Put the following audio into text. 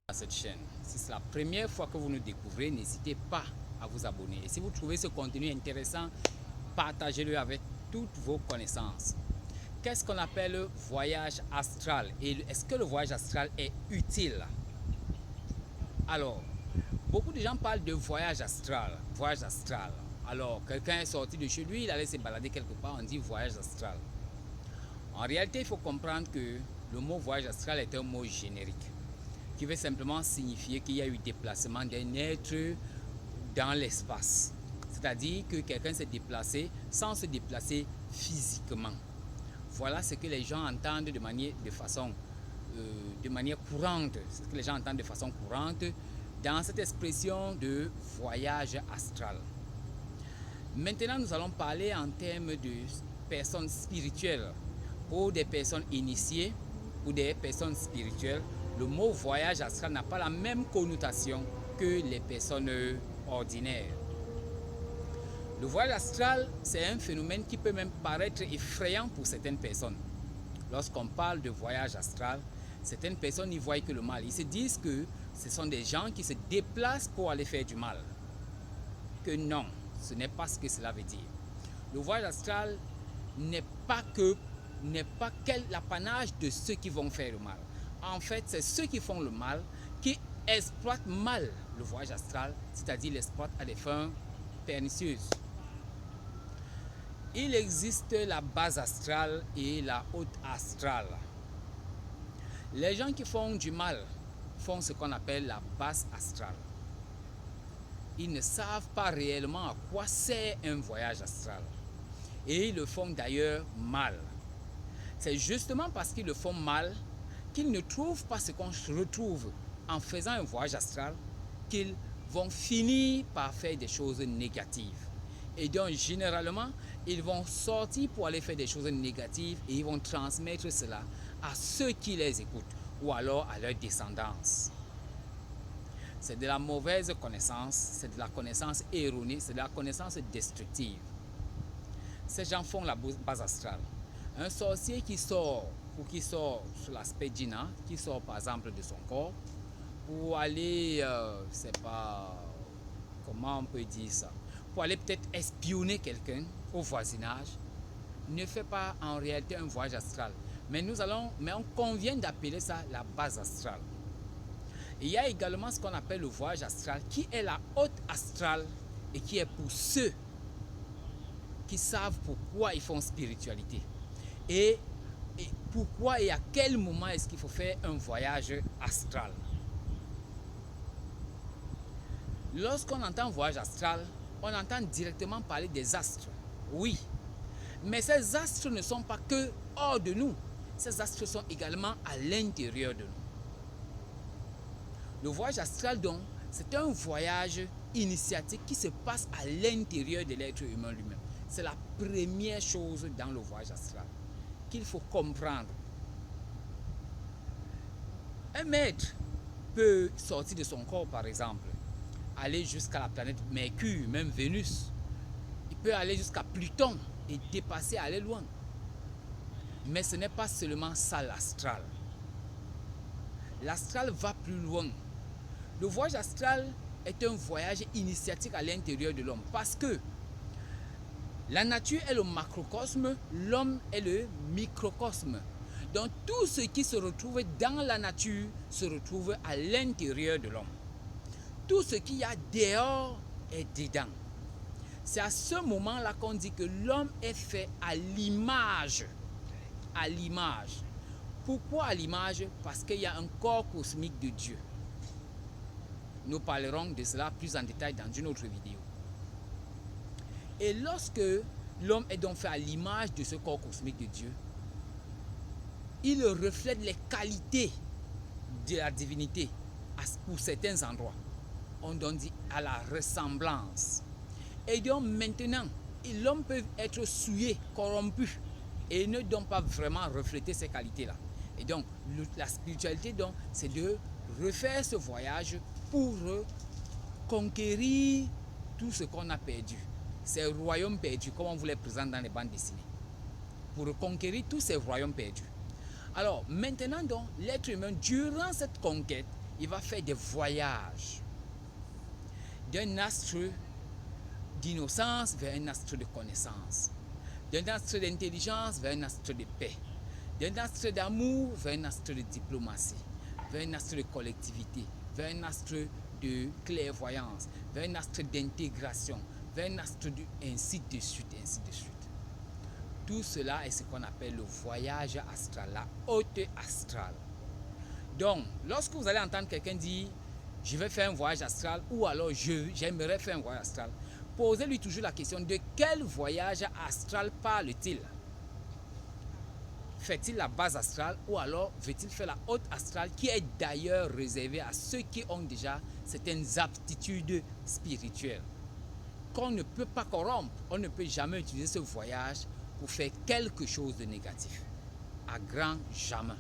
À cette chaîne. Si c'est la première fois que vous nous découvrez, n'hésitez pas à vous abonner. Et si vous trouvez ce contenu intéressant, partagez-le avec toutes vos connaissances. Qu'est-ce qu'on appelle voyage astral? Et est-ce que le voyage astral est utile? Alors, beaucoup de gens parlent de voyage astral. Voyage astral. Alors, quelqu'un est sorti de chez lui, il allait se balader quelque part, on dit voyage astral. En réalité, il faut comprendre que le mot voyage astral est un mot générique qui veut simplement signifier qu'il y a eu déplacement d'un être dans l'espace. C'est-à-dire que quelqu'un s'est déplacé sans se déplacer physiquement. Voilà ce que les gens entendent de manière courante, ce que les gens entendent de façon courante dans cette expression de voyage astral. Maintenant, nous allons parler en termes de personnes spirituelles ou des personnes initiées ou des personnes spirituelles. Le mot voyage astral n'a pas la même connotation que les personnes ordinaires. Le voyage astral, c'est un phénomène qui peut même paraître effrayant pour certaines personnes. Lorsqu'on parle de voyage astral, certaines personnes y voient que le mal. Ils se disent que ce sont des gens qui se déplacent pour aller faire du mal. Que non, ce n'est pas ce que cela veut dire. Le voyage astral n'est pas l'apanage de ceux qui vont faire le mal. En fait, c'est ceux qui font le mal qui exploitent mal le voyage astral, c'est-à-dire l'exploitent à des fins pernicieuses. Il existe la base astrale et la haute astrale. Les gens qui font du mal font ce qu'on appelle la base astrale. Ils ne savent pas réellement à quoi sert un voyage astral. Et ils le font d'ailleurs mal. C'est justement parce qu'ils le font mal qu'ils ne trouvent pas ce qu'on retrouve en faisant un voyage astral qu'ils vont finir par faire des choses négatives. Et donc, généralement, ils vont sortir pour aller faire des choses négatives et ils vont transmettre cela à ceux qui les écoutent ou alors à leur descendance. C'est de la mauvaise connaissance, c'est de la connaissance erronée, c'est de la connaissance destructive. Ces gens font la base astrale. Un sorcier qui sort sur l'aspect djinna, qui sort par exemple de son corps, pour aller, c'est pas, comment on peut dire ça, pour aller peut-être espionner quelqu'un au voisinage, ne fait pas en réalité un voyage astral. Mais on convient d'appeler ça la base astrale. Il y a également ce qu'on appelle le voyage astral, qui est la haute astrale et qui est pour ceux qui savent pourquoi ils font spiritualité. Et pourquoi et à quel moment est-ce qu'il faut faire un voyage astral. Lorsqu'on entend voyage astral, on entend directement parler des astres. Oui, mais ces astres ne sont pas que hors de nous. Ces astres sont également à l'intérieur de nous. Le voyage astral, donc, c'est un voyage initiatique qui se passe à l'intérieur de l'être humain lui-même. C'est la première chose dans le voyage astral qu'il faut comprendre. Un maître peut sortir de son corps, par exemple, aller jusqu'à la planète Mercure, même Vénus. Il peut aller jusqu'à Pluton et dépasser, aller loin. Mais ce n'est pas seulement ça l'astral. L'astral va plus loin. Le voyage astral est un voyage initiatique à l'intérieur de l'homme parce que la nature est le macrocosme, l'homme est le microcosme. Donc tout ce qui se retrouve dans la nature se retrouve à l'intérieur de l'homme. Tout ce qu'il y a dehors est dedans. C'est à ce moment-là qu'on dit que l'homme est fait à l'image. À l'image. Pourquoi à l'image? Parce qu'il y a un corps cosmique de Dieu. Nous parlerons de cela plus en détail dans une autre vidéo. Et lorsque l'homme est donc fait à l'image de ce corps cosmique de Dieu, il reflète les qualités de la divinité pour certains endroits. On dit à la ressemblance. Et donc maintenant, l'homme peut être souillé, corrompu, et ne donc pas vraiment refléter ces qualités-là. Et donc, la spiritualité, donc, c'est de refaire ce voyage pour conquérir tout ce qu'on a perdu. Ces royaumes perdus, comme on vous les présente dans les bandes dessinées. Pour conquérir tous ces royaumes perdus. Alors, maintenant donc, l'être humain, durant cette conquête, il va faire des voyages d'un astre d'innocence vers un astre de connaissance, d'un astre d'intelligence vers un astre de paix, d'un astre d'amour vers un astre de diplomatie, vers un astre de collectivité, vers un astre de clairvoyance, vers un astre d'intégration, vers un astre de ainsi de suite, ainsi de suite. Tout cela est ce qu'on appelle le voyage astral, la haute astrale. Donc, lorsque vous allez entendre quelqu'un dire « je vais faire un voyage astral » ou alors « j'aimerais faire un voyage astral », posez-lui toujours la question de quel voyage astral parle-t-il? Fait-il la base astrale ou alors veut-il faire la haute astrale qui est d'ailleurs réservée à ceux qui ont déjà certaines aptitudes spirituelles qu'on ne peut pas corrompre. On ne peut jamais utiliser ce voyage pour faire quelque chose de négatif. À grand jamais.